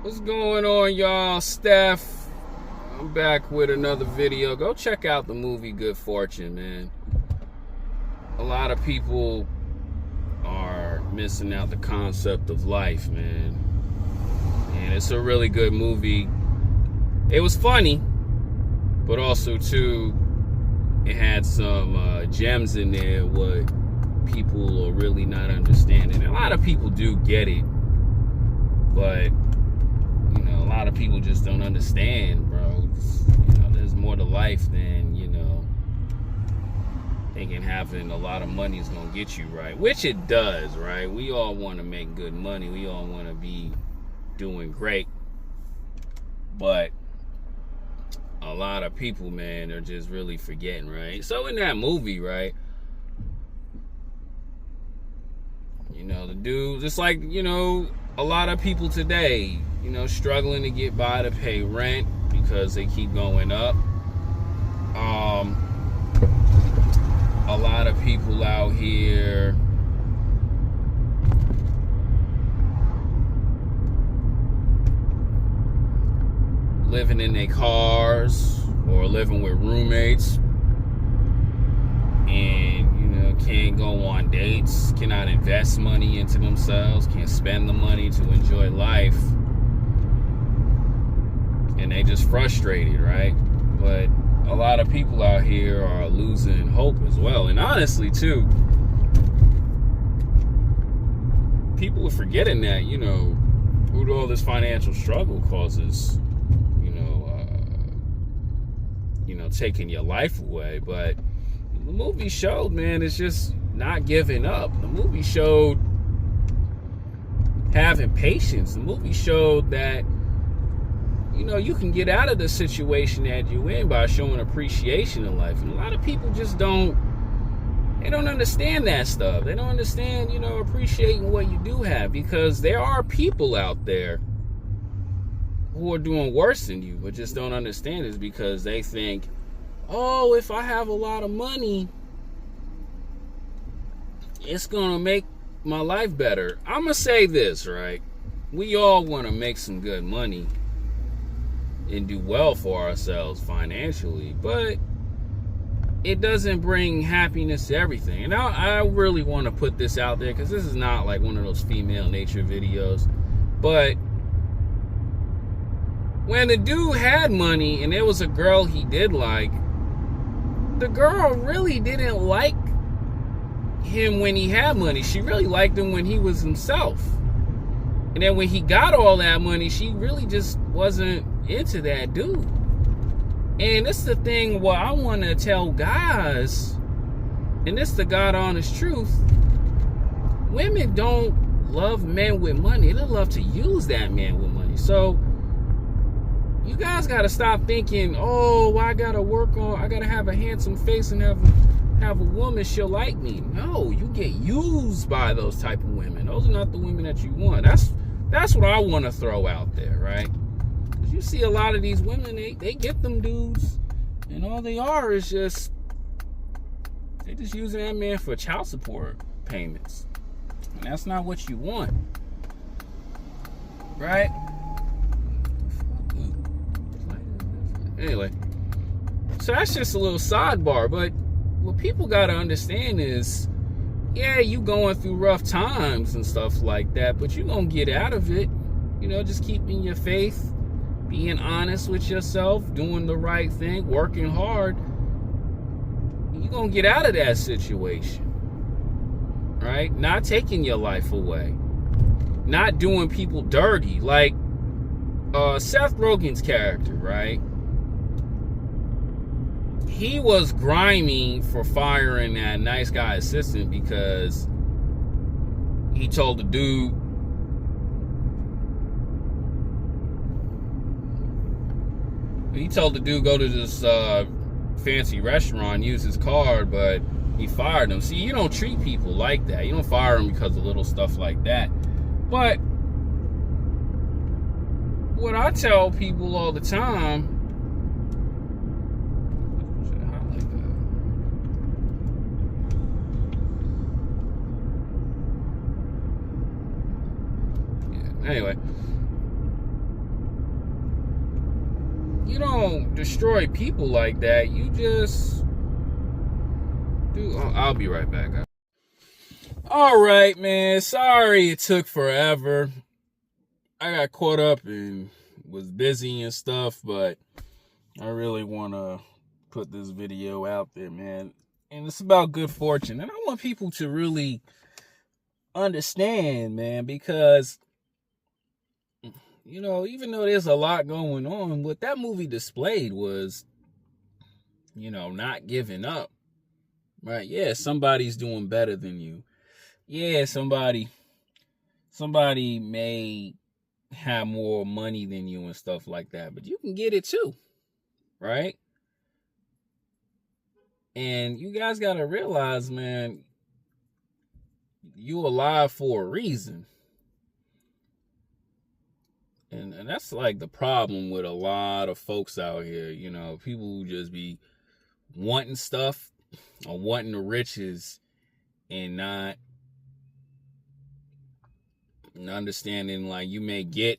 What's going on, y'all? Steph. I'm back with another video. Go check out the movie Good Fortune, man. A lot of people are missing out the concept of life, man. And it's a really good movie. It was funny, but also, too, it had some gems in there what people are really not understanding. A lot of people do get it, but a lot of people just don't understand, bro. There's more to life than, thinking having a lot of money is going to get you right. Which it does, right? We all want to make good money. We all want to be doing great. But a lot of people, man, are just really forgetting, right? So in that movie, right, the dude, just like, a lot of people today, struggling to get by to pay rent because they keep going up. A lot of people out here living in their cars or living with roommates and, can't go on dates, cannot invest money into themselves, can't spend the money to enjoy life. And they just frustrated, right? But a lot of people out here are losing hope as well. And honestly, too, people are forgetting that, with all this financial struggle causes, taking your life away. But the movie showed, man, it's just not giving up. The movie showed having patience. The movie showed that, you can get out of the situation that you're in by showing appreciation in life. And a lot of people just don't understand that stuff. They don't understand, appreciating what you do have, because there are people out there who are doing worse than you, but just don't understand it because they think, oh, if I have a lot of money, it's going to make my life better. I'm going to say this, right? We all want to make some good money and do well for ourselves financially, but it doesn't bring happiness to everything. And I really want to put this out there because this is not like one of those female nature videos, but when the dude had money and there was a girl he did like, the girl really didn't like him when he had money. She really liked him when he was himself. And then when he got all that money, she really just wasn't into that dude. And this is the thing what I want to tell guys, and this is the God honest truth. Women don't love men with money. They love to use that man with money. So you guys got to stop thinking, oh, I got to have a handsome face and have a woman, she'll like me. No, you get used by those type of women. Those are not the women that you want. That's what I want to throw out there, right? Because you see a lot of these women, they get them dudes, and all they are is just, they just using that man for child support payments. And that's not what you want, right? Anyway, so that's just a little sidebar, but what people got to understand is, yeah, you going through rough times and stuff like that, but you going to get out of it, just keeping your faith, being honest with yourself, doing the right thing, working hard. You're going to get out of that situation, right? Not taking your life away, not doing people dirty, like Seth Rogen's character, right? He was grimy for firing that nice guy assistant because he told the dude go to this fancy restaurant, use his card, but he fired him. See, you don't treat people like that. You don't fire them because of little stuff like that. But what I tell people all the time, anyway, you don't destroy people like that. You just do. I'll be right back. All right, man. Sorry it took forever. I got caught up and was busy and stuff, but I really want to put this video out there, man. And it's about good fortune. And I want people to really understand, man, because, you know, even though there's a lot going on, what that movie displayed was, you know, not giving up, right? Yeah, somebody's doing better than you. Yeah, somebody may have more money than you and stuff like that, but you can get it too, right? And you guys got to realize, man, you alive for a reason. And that's like the problem with a lot of folks out here, you know, people who just be wanting stuff or wanting the riches and not understanding, like, you may get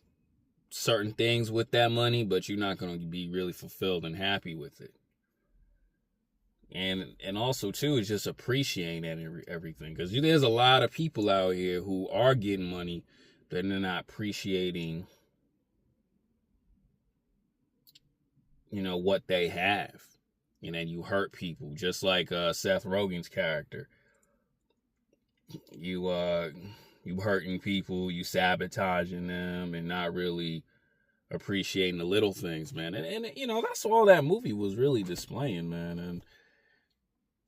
certain things with that money, but you're not going to be really fulfilled and happy with it. And also too is just appreciating everything, because there's a lot of people out here who are getting money that they're not appreciating, you know, what they have. And then you hurt people, just like Seth Rogen's character. You hurting people, you sabotaging them, and not really appreciating the little things, man. And you know, that's all that movie was really displaying, man. And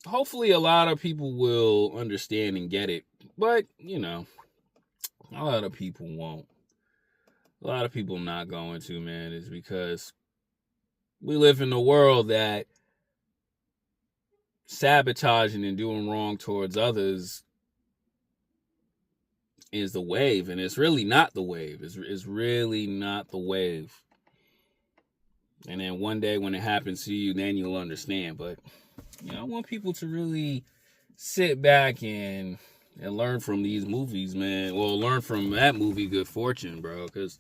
hopefully a lot of people will understand and get it. But, you know, a lot of people won't. A lot of people not going to, man, is because we live in a world that sabotaging and doing wrong towards others is the wave, and it's really not the wave. It's really not the wave. And then one day when it happens to you, then you'll understand. But, you know, I want people to really sit back and learn from these movies, man. Well, learn from that movie, Good Fortune, bro, because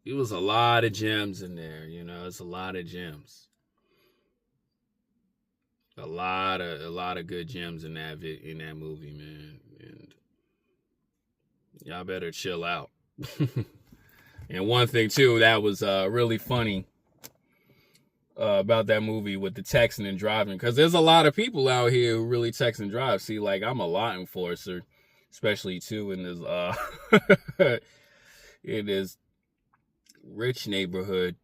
it was a lot of gems in there. You know, it's a lot of gems. A lot of good gems in that movie, man. And y'all better chill out. And one thing too that was really funny about that movie with the texting and driving, because there's a lot of people out here who really text and drive. See, like, I'm a law enforcer, especially too in this in this rich neighborhood.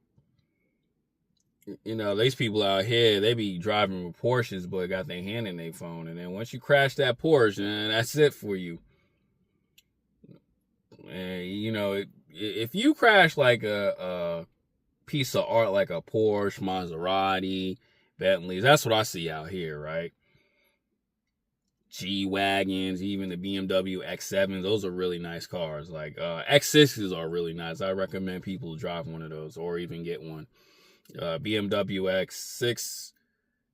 You know, these people out here, they be driving with Porsches, but got their hand in their phone. And then once you crash that Porsche, man, that's it for you. And, you know, if you crash like a piece of art, like a Porsche, Maserati, Bentleys, that's what I see out here, right? G-Wagons, even the BMW X7s, those are really nice cars. Like X6s are really nice. I recommend people drive one of those or even get one. BMW X6,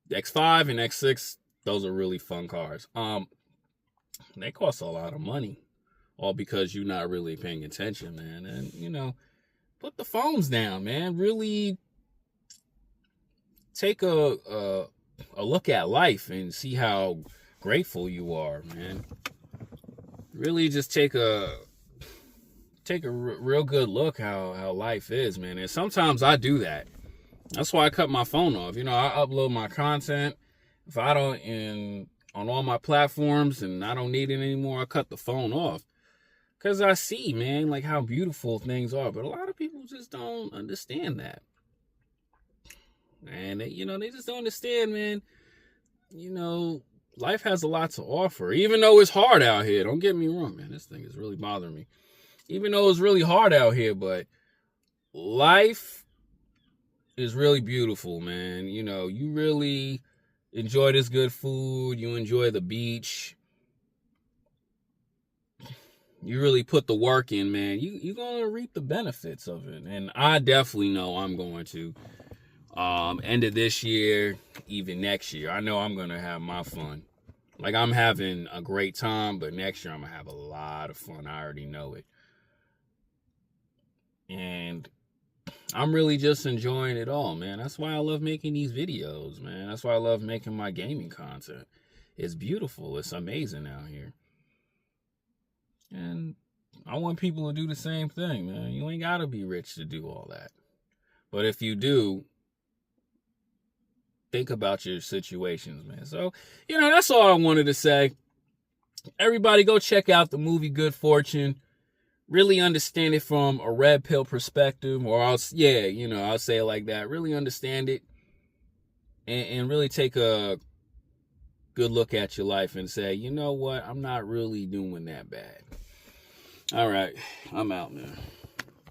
X5 and X6, those are really fun cars. They cost a lot of money, all because you're not really paying attention, man. And, you know, put the phones down, man. Really take a look at life and see how grateful you are, man. Really just take a real good look how life is, man. And sometimes I do that. That's why I cut my phone off. You know, I upload my content. If I don't, on all my platforms, and I don't need it anymore, I cut the phone off. Because I see, man, like, how beautiful things are. But a lot of people just don't understand that. And, you know, they just don't understand, man. You know, life has a lot to offer. Even though it's hard out here. Don't get me wrong, man. This thing is really bothering me. Even though it's really hard out here, but life is really beautiful, man. You know, you really enjoy this good food. You enjoy the beach. You really put the work in, man. You're going to reap the benefits of it. And I definitely know I'm going to. End of this year, even next year. I know I'm going to have my fun. Like, I'm having a great time, but next year I'm going to have a lot of fun. I already know it. And I'm really just enjoying it all, man. That's why I love making these videos, man. That's why I love making my gaming content. It's beautiful. It's amazing out here. And I want people to do the same thing, man. You ain't got to be rich to do all that. But if you do, think about your situations, man. So, that's all I wanted to say. Everybody go check out the movie Good Fortune. Really understand it from a red pill perspective, or I'll say it like that. Really understand it and really take a good look at your life and say, you know what? I'm not really doing that bad. All right. I'm out, man.